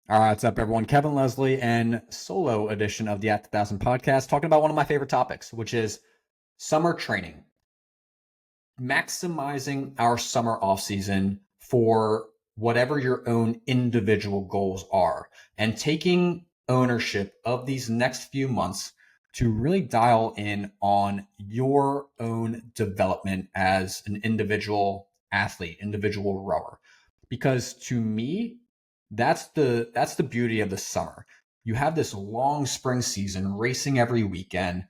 All right, what's up, everyone? Kevin Leslie and solo edition of the At the Thousand podcast, talking about one of my favorite topics, which is summer training, maximizing our summer off season for whatever your own individual goals are, and taking ownership of these next few months to really dial in on your own development as an individual athlete, individual rower. Because to me, that's the beauty of the summer. You have this long spring season racing every weekend,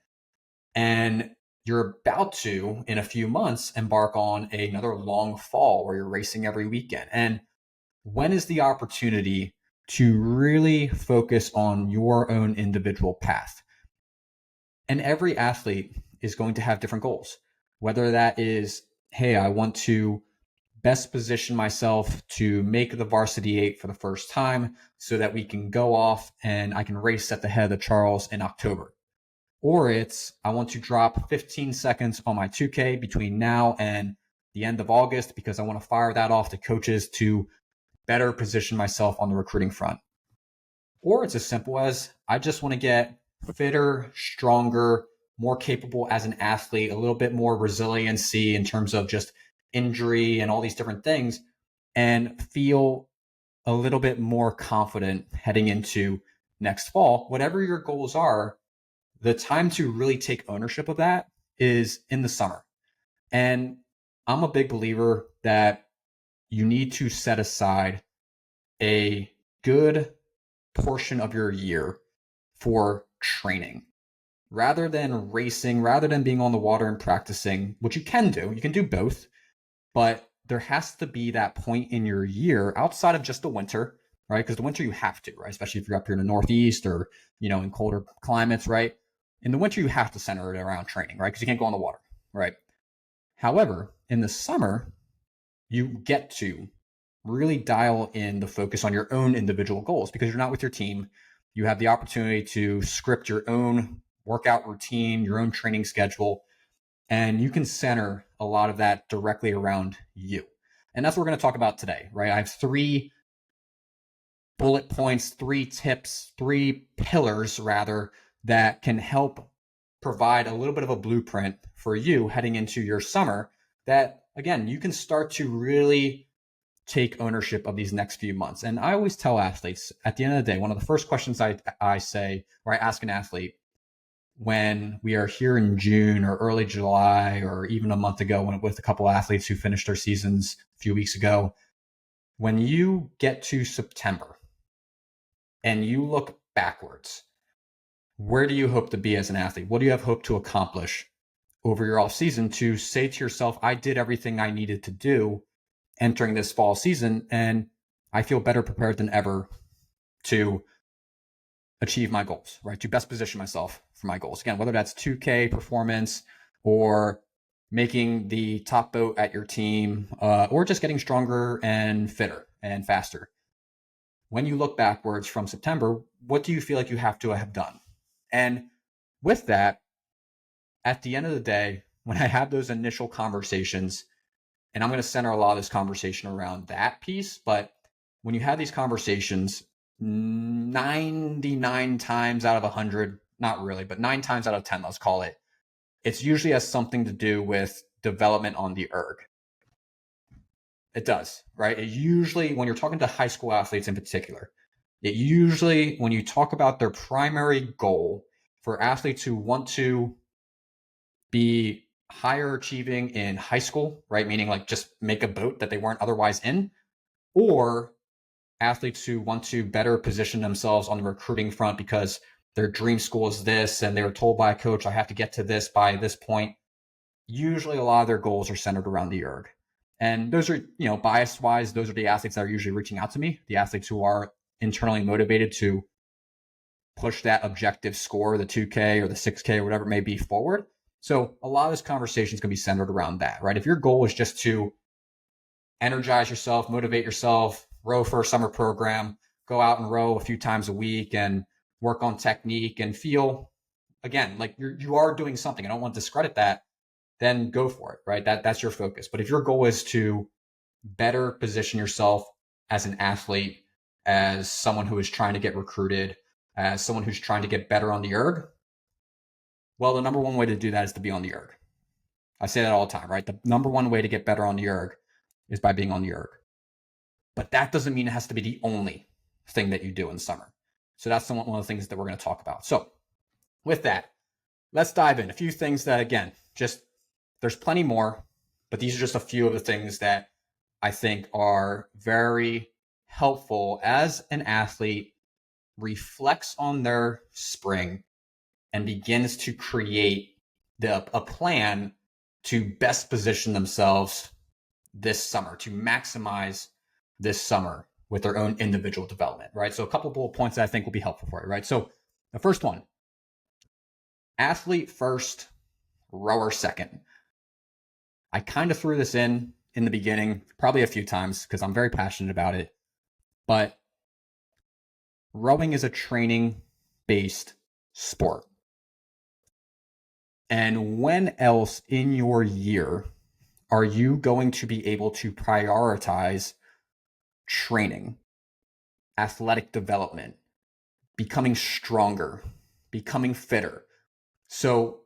and you're about to, in a few months, embark on another long fall where you're racing every weekend. And when is the opportunity to really focus on your own individual path? And every athlete is going to have different goals, whether that is, hey, I want to best position myself to make the varsity eight for the first time so that we can go off and I can race at the head of Charles in October. Or it's, I want to drop 15 seconds on my 2K between now and the end of August because I want to fire that off to coaches to better position myself on the recruiting front. Or it's as simple as, I just want to get fitter, stronger, more capable as an athlete, a little bit more resiliency in terms of just injury and all these different things, and feel a little bit more confident heading into next fall. Whatever your goals are, the time to really take ownership of that is in the summer. And I'm a big believer that you need to set aside a good portion of your year for training rather than racing, rather than being on the water and practicing, which you can do. You can do both, but there has to be that point in your year outside of just the winter, right? Because the winter you have to, right? Especially if you're up here in the Northeast or, in colder climates, right? In the winter, you have to center it around training, right? Because you can't go on the water, right? However, in the summer, you get to really dial in the focus on your own individual goals because you're not with your team. You have the opportunity to script your own workout routine, your own training schedule, and you can center a lot of that directly around you. And that's what we're going to talk about today, right? I have three bullet points, three tips, three pillars rather, that can help provide a little bit of a blueprint for you heading into your summer that, again, you can start to really take ownership of these next few months. And I always tell athletes at the end of the day, one of the first questions I say, or I ask an athlete when we are here in June or early July, or even a month ago with a couple of athletes who finished their seasons a few weeks ago, when you get to September and you look backwards, where do you hope to be as an athlete? What do you have hope to accomplish over your off season to say to yourself, I did everything I needed to do entering this fall season, and I feel better prepared than ever to achieve my goals, right? To best position myself for my goals. Again, whether that's 2K performance or making the top boat at your team, or just getting stronger and fitter and faster. When you look backwards from September, what do you feel like you have to have done? And with that, at the end of the day, when I have those initial conversations, and I'm going to center a lot of this conversation around that piece, but when you have these conversations, 99 times out of 100, not really, but 9 times out of 10, let's call it, it's usually has something to do with development on the erg. It does, right? It usually, when you're talking to high school athletes in particular, it usually, when you talk about their primary goal for athletes who want to be higher achieving in high school, right? Meaning like just make a boat that they weren't otherwise in, or athletes who want to better position themselves on the recruiting front because their dream school is this and they were told by a coach, I have to get to this by this point. Usually a lot of their goals are centered around the erg. And those are, bias wise, those are the athletes that are usually reaching out to me, the athletes who are internally motivated to push that objective score, the 2K or the 6K or whatever it may be, forward. So a lot of this conversation is going to be centered around that, right? If your goal is just to energize yourself, motivate yourself, row for a summer program, go out and row a few times a week and work on technique and feel, again, like you are doing something. I don't want to discredit that. Then go for it, right? That's your focus. But if your goal is to better position yourself as an athlete as someone who is trying to get recruited, as someone who's trying to get better on the erg? Well, the number one way to do that is to be on the erg. I say that all the time, right? The number one way to get better on the erg is by being on the erg. But that doesn't mean it has to be the only thing that you do in summer. So that's one of the things that we're going to talk about. So with that, let's dive in. A few things that, again, just there's plenty more, but these are just a few of the things that I think are very helpful as an athlete reflects on their spring and begins to create a plan to best position themselves this summer, to maximize this summer with their own individual development, right? So a couple of bullet points that I think will be helpful for you, right? So the first one, athlete first, rower second. I kind of threw this in the beginning, probably a few times because I'm very passionate about it, but rowing is a training-based sport. And when else in your year are you going to be able to prioritize training, athletic development, becoming stronger, becoming fitter? So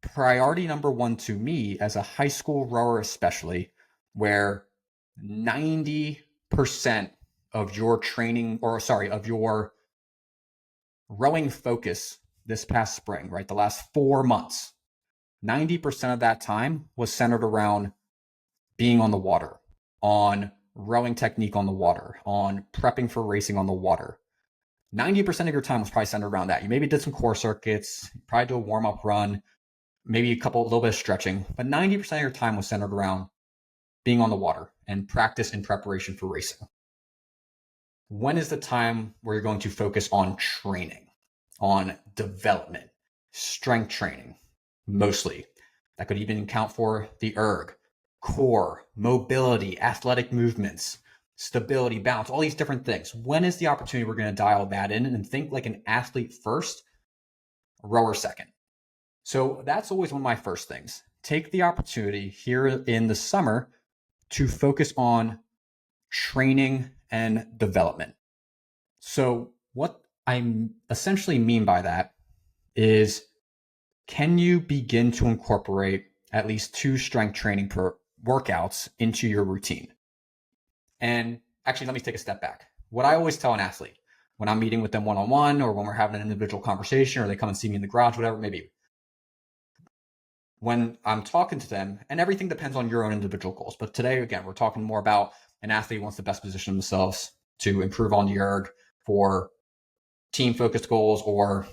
priority number one to me as a high school rower, especially, where 90% of your training, of your rowing focus this past spring, right? The last 4 months, 90% of that time was centered around being on the water, on rowing technique on the water, on prepping for racing on the water. 90% of your time was probably centered around that. You maybe did some core circuits, probably do a warm-up run, maybe a little bit of stretching, but 90% of your time was centered around being on the water and practice in preparation for racing. When is the time where you're going to focus on training, on development, strength training, mostly? That could even account for the erg, core, mobility, athletic movements, stability, balance, all these different things. When is the opportunity we're going to dial that in and think like an athlete first, rower second? So that's always one of my first things. Take the opportunity here in the summer to focus on training and development. So what I essentially mean by that is, can you begin to incorporate at least 2 strength training per workouts into your routine? And actually, let me take a step back. What I always tell an athlete when I'm meeting with them one-on-one, or when we're having an individual conversation, or they come and see me in the garage, whatever it may be, when I'm talking to them, and everything depends on your own individual goals. But today, again, we're talking more about an athlete wants to best position themselves to improve on the erg for team-focused goals or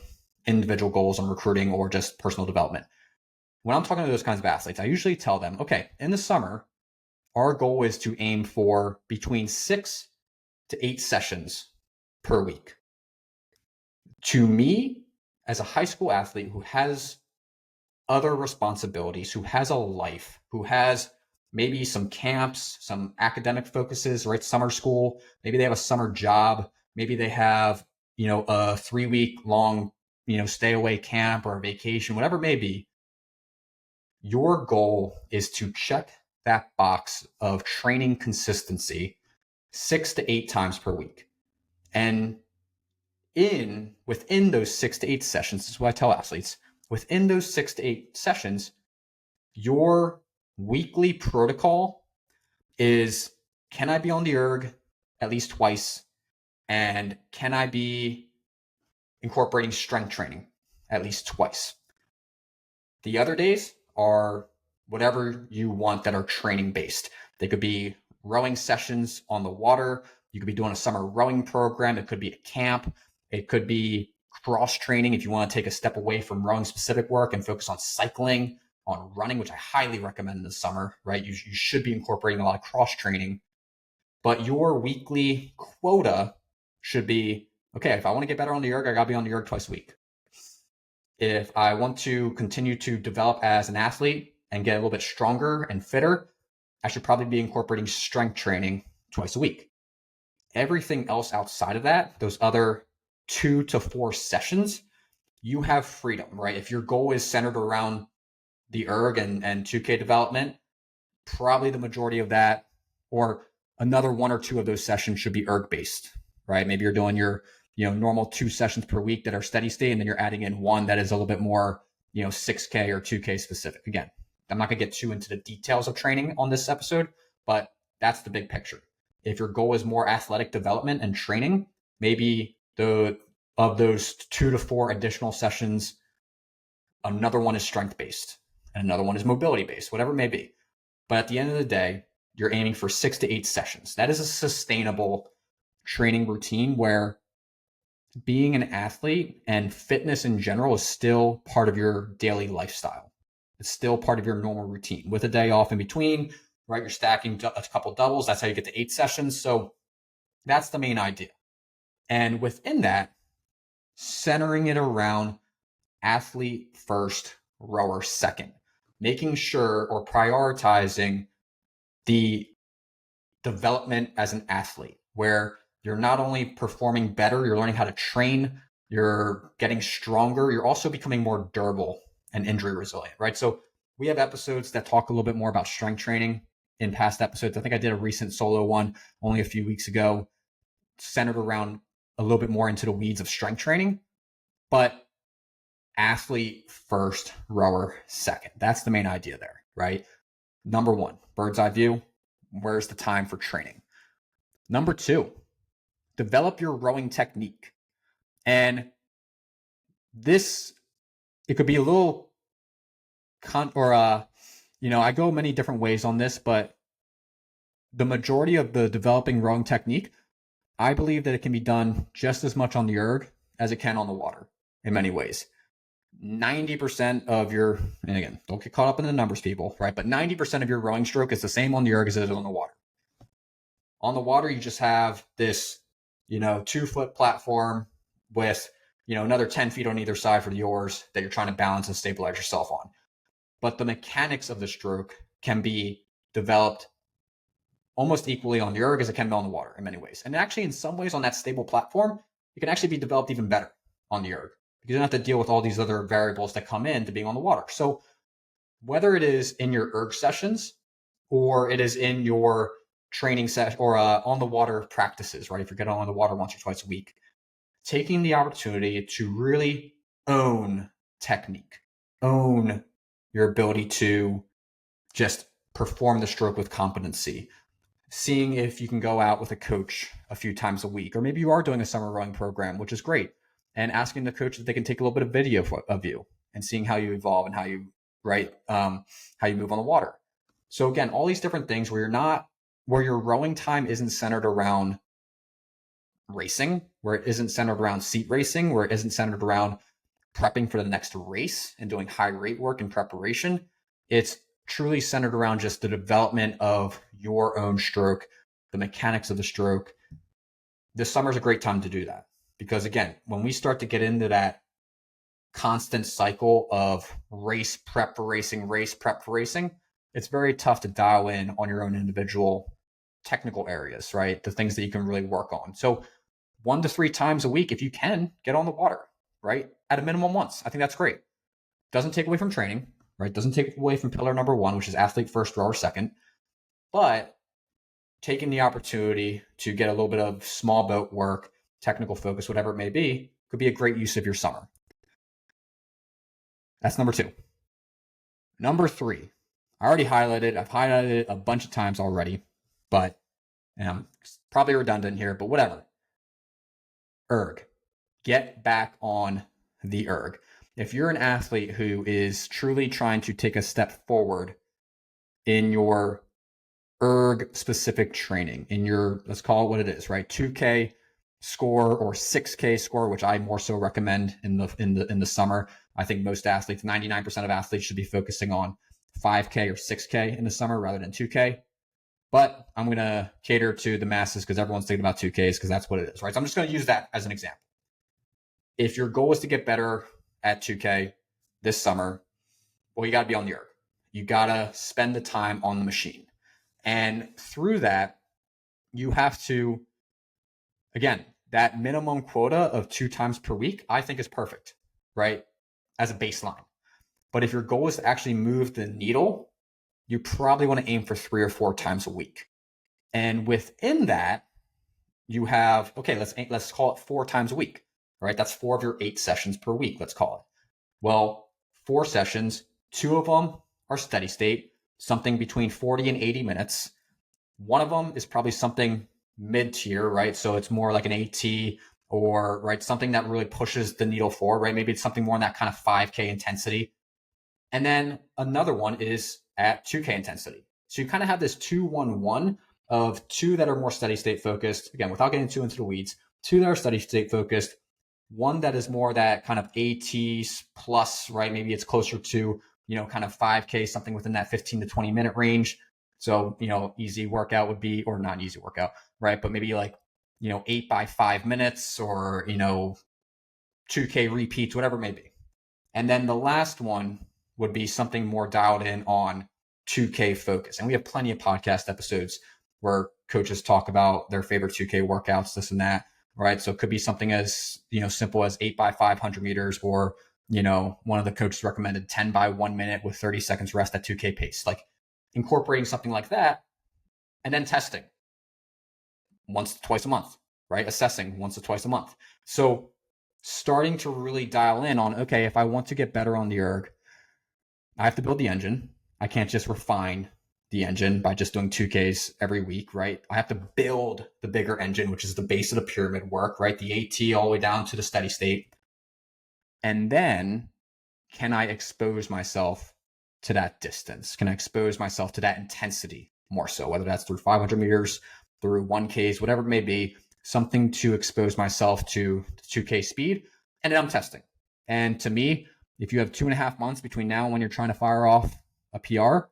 individual goals on recruiting or just personal development. When I'm talking to those kinds of athletes, I usually tell them, okay, in the summer, our goal is to aim for between 6 to 8 sessions per week. To me, as a high school athlete who has other responsibilities, who has a life, who has maybe some camps, some academic focuses, right? Summer school, maybe they have a summer job, maybe they have, a 3-week long, stay away camp or a vacation, whatever it may be. Your goal is to check that box of training consistency 6 to 8 times per week. And within those 6 to 8 sessions, this is what I tell athletes, within those 6 to 8 sessions, your weekly protocol is, can I be on the erg at least twice? And can I be incorporating strength training at least twice? The other days are whatever you want that are training based. They could be rowing sessions on the water. You could be doing a summer rowing program. It could be a camp. It could be cross training if you want to take a step away from rowing specific work and focus on cycling, on running, which I highly recommend in the summer, right? You should be incorporating a lot of cross training, but your weekly quota should be, okay, if I want to get better on the erg, I got to be on the erg twice a week. If I want to continue to develop as an athlete and get a little bit stronger and fitter, I should probably be incorporating strength training twice a week. Everything else outside of that, those other 2 to 4 sessions, you have freedom, right? If your goal is centered around the erg and 2K development, probably the majority of that, or another 1 or 2 of those sessions should be erg based, right? Maybe you're doing your, normal 2 sessions per week that are steady state, and then you're adding in one that is a little bit more, 6K or 2K specific. Again, I'm not going to get too into the details of training on this episode, but that's the big picture. If your goal is more athletic development and training, maybe of those 2 to 4 additional sessions, another one is strength based and another one is mobility based, whatever it may be. But at the end of the day, you're aiming for 6 to 8 sessions. That is a sustainable training routine where being an athlete and fitness in general is still part of your daily lifestyle. It's still part of your normal routine with a day off in between, right? You're stacking a couple doubles. That's how you get to 8 sessions. So that's the main idea. And within that, centering it around athlete first, rower second, making sure or prioritizing the development as an athlete, where you're not only performing better, you're learning how to train, you're getting stronger, you're also becoming more durable and injury resilient, right? So we have episodes that talk a little bit more about strength training in past episodes. I think I did a recent solo one only a few weeks ago, centered around a little bit more into the weeds of strength training, but athlete first, rower second. That's the main idea there, right? Number 1, bird's eye view. Where's the time for training? Number 2, develop your rowing technique. And this, it could be a little I go many different ways on this, but the majority of the developing rowing technique, I believe that it can be done just as much on the erg as it can on the water in many ways. 90% of your, and again, don't get caught up in the numbers, people, right? But 90% of your rowing stroke is the same on the erg as it is on the water. On the water, you just have this, 2-foot platform with, another 10 feet on either side for the oars that you're trying to balance and stabilize yourself on. But the mechanics of the stroke can be developed almost equally on the erg as it can be on the water in many ways. And actually, in some ways on that stable platform, it can actually be developed even better on the erg. You don't have to deal with all these other variables that come into being on the water. So whether it is in your erg sessions or it is in your training session or on the water practices, right? If you're getting on the water once or twice a week, taking the opportunity to really own technique, own your ability to just perform the stroke with competency, seeing if you can go out with a coach a few times a week, or maybe you are doing a summer rowing program, which is great, and asking the coach if they can take a little bit of video of you and seeing how you evolve and how you how you move on the water. So again, all these different things where your rowing time isn't centered around racing, where it isn't centered around seat racing, where it isn't centered around prepping for the next race and doing high rate work in preparation. It's truly centered around just the development of your own stroke, the mechanics of the stroke. This summer is a great time to do that because, again, when we start to get into that constant cycle of race prep for racing, it's very tough to dial in on your own individual technical areas, right? The things that you can really work on. So 1 to 3 times a week, if you can, get on the water, right? At a minimum once. I think that's great. Doesn't take away from training, right? Doesn't take away from pillar number 1, which is athlete first, rower second. But taking the opportunity to get a little bit of small boat work, technical focus, whatever it may be, could be a great use of your summer. That's number 2. Number 3, I've highlighted it a bunch of times already, but I'm probably redundant here, but whatever. Erg. Get back on the erg. If you're an athlete who is truly trying to take a step forward in your erg specific training, in your, let's call it what it is, right? 2K score or 6K score, which I more so recommend in the summer. I think most athletes, 99% of athletes should be focusing on 5K or 6K in the summer rather than 2K. But I'm going to cater to the masses because everyone's thinking about 2Ks because that's what it is, right? So I'm just going to use that as an example. If your goal is to get better at 2K this summer, well, you got to be on the erg. You got to spend the time on the machine. And through that, you have to, again, that minimum quota of 2 times per week, I think is perfect, right? As a baseline. But if your goal is to actually move the needle, you probably want to aim for 3 or 4 times a week. And within that, you have, okay, let's call it 4 times a week, right? That's 4 of your 8 sessions per week, let's call it. Well, 4 sessions, 2 of them are steady state, something between 40 and 80 minutes. One of them is probably something mid-tier, right? So it's more like an AT, or right, something that really pushes the needle forward, right? Maybe it's something more in that kind of 5K intensity. And then another one is at 2K intensity. So you kind of have this 2-1-1 of 2 that are more steady state focused. Again, without getting too into the weeds, 2 that are steady state focused, one that is more that kind of ATs plus, right? Maybe it's closer to, kind of 5K, something within that 15 to 20 minute range. So, easy workout would be, or not easy workout, right? But maybe like, 8 by 5 minutes, or, 2K repeats, whatever it may be. And then the last one would be something more dialed in on 2K focus. And we have plenty of podcast episodes where coaches talk about their favorite 2K workouts, this and that, right? So it could be something as, simple as 8 by 500 meters, or, one of the coaches recommended 10 by 1 minute with 30 seconds rest at 2K pace. Like incorporating something like that, and then testing once to twice a month, right? Assessing once to twice a month. So starting to really dial in on, okay, if I want to get better on the erg, I have to build the engine. I can't just refine the engine by just doing 2Ks every week, right? I have to build the bigger engine, which is the base of the pyramid work, right? The AT all the way down to the steady state. And then can I expose myself to that distance? Can I expose myself to that intensity more so, whether that's through 500 meters, through 1Ks, whatever it may be, something to expose myself to 2K speed. And then I'm testing. And to me, if you have 2.5 months between now and when you're trying to fire off a PR,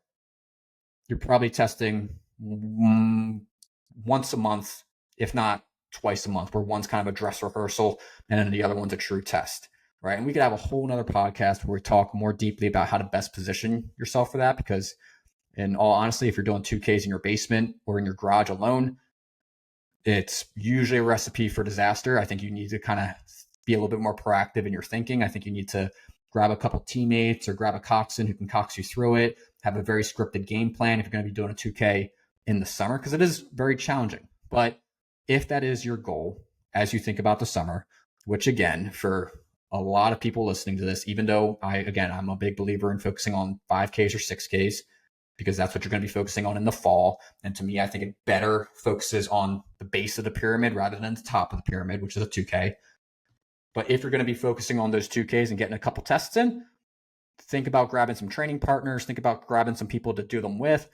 you're probably testing once a month, if not twice a month, where one's kind of a dress rehearsal and then the other one's a true test, right? And we could have a whole nother podcast where we talk more deeply about how to best position yourself for that, because in all honesty, if you're doing 2Ks in your basement or in your garage alone, it's usually a recipe for disaster. I think you need to kind of be a little bit more proactive in your thinking. I think you need to grab a couple teammates or grab a coxswain who can cox you through it, have a very scripted game plan if you're going to be doing a 2K in the summer, because it is very challenging. But if that is your goal as you think about the summer, which again, for a lot of people listening to this, even though I'm a big believer in focusing on 5Ks or 6Ks, because that's what you're going to be focusing on in the fall. And to me, I think it better focuses on the base of the pyramid rather than the top of the pyramid, which is a 2K. But if you're going to be focusing on those 2Ks and getting a couple tests in, think about grabbing some training partners, think about grabbing some people to do them with,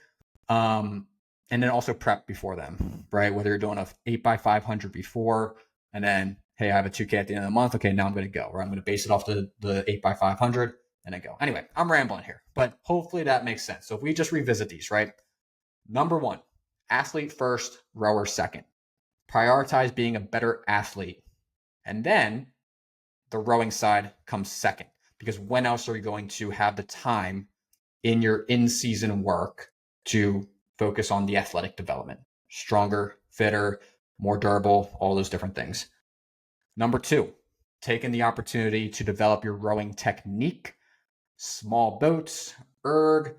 and then also prep before them, right? Whether you're doing a 8 by 500 before, and then, hey, I have a 2K at the end of the month. Okay, now I'm going to go, or I'm going to base it off the 8 by 500 and then go. Anyway, I'm rambling here, but hopefully that makes sense. So if we just revisit these, right? Number 1, athlete first, rower second. Prioritize being a better athlete. And then the rowing side comes second, because when else are you going to have the time in your in-season work to focus on the athletic development? Stronger, fitter, more durable, all those different things. Number 2, taking the opportunity to develop your rowing technique, small boats, erg,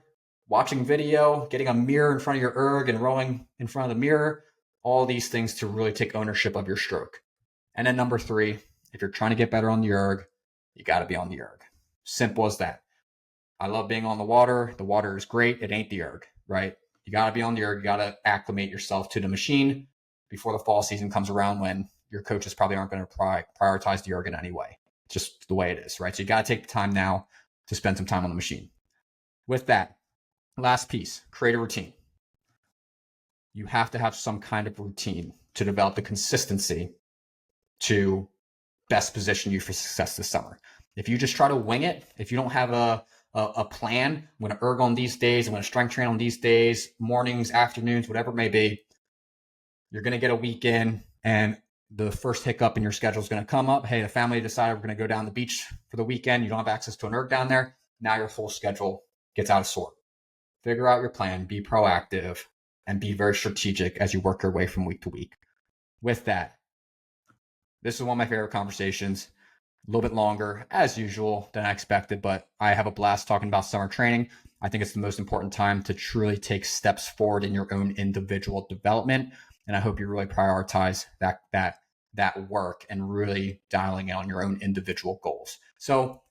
watching video, getting a mirror in front of your erg and rowing in front of the mirror, all these things to really take ownership of your stroke. And then number 3, if you're trying to get better on the erg, you got to be on the erg. Simple as that. I love being on the water. The water is great. It ain't the erg, right? You got to be on the erg. You got to acclimate yourself to the machine before the fall season comes around, when your coaches probably aren't going to prioritize the erg in any way. It's just the way it is, right? So you got to take the time now to spend some time on the machine. With that, last piece, create a routine. You have to have some kind of routine to develop the consistency to best position you for success this summer. If you just try to wing it, if you don't have a plan, I'm going to erg on these days, I'm going to strength train on these days, mornings, afternoons, whatever it may be, you're going to get a weekend and the first hiccup in your schedule is going to come up. Hey, the family decided we're going to go down the beach for the weekend. You don't have access to an erg down there. Now your whole schedule gets out of sort. Figure out your plan, be proactive, and be very strategic as you work your way from week to week. With that, this is one of my favorite conversations. A little bit longer, as usual, than I expected, but I have a blast talking about summer training. I think it's the most important time to truly take steps forward in your own individual development. And I hope you really prioritize that work and really dialing in on your own individual goals. So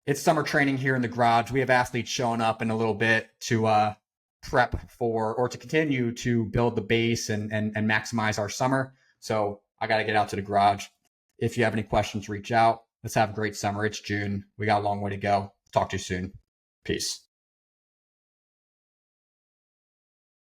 it's summer training here in the garage. We have athletes showing up in a little bit to prep for or to continue to build the base and maximize our summer. So I got to get out to the garage. If you have any questions, reach out. Let's have a great summer. It's June. We got a long way to go. Talk to you soon. Peace.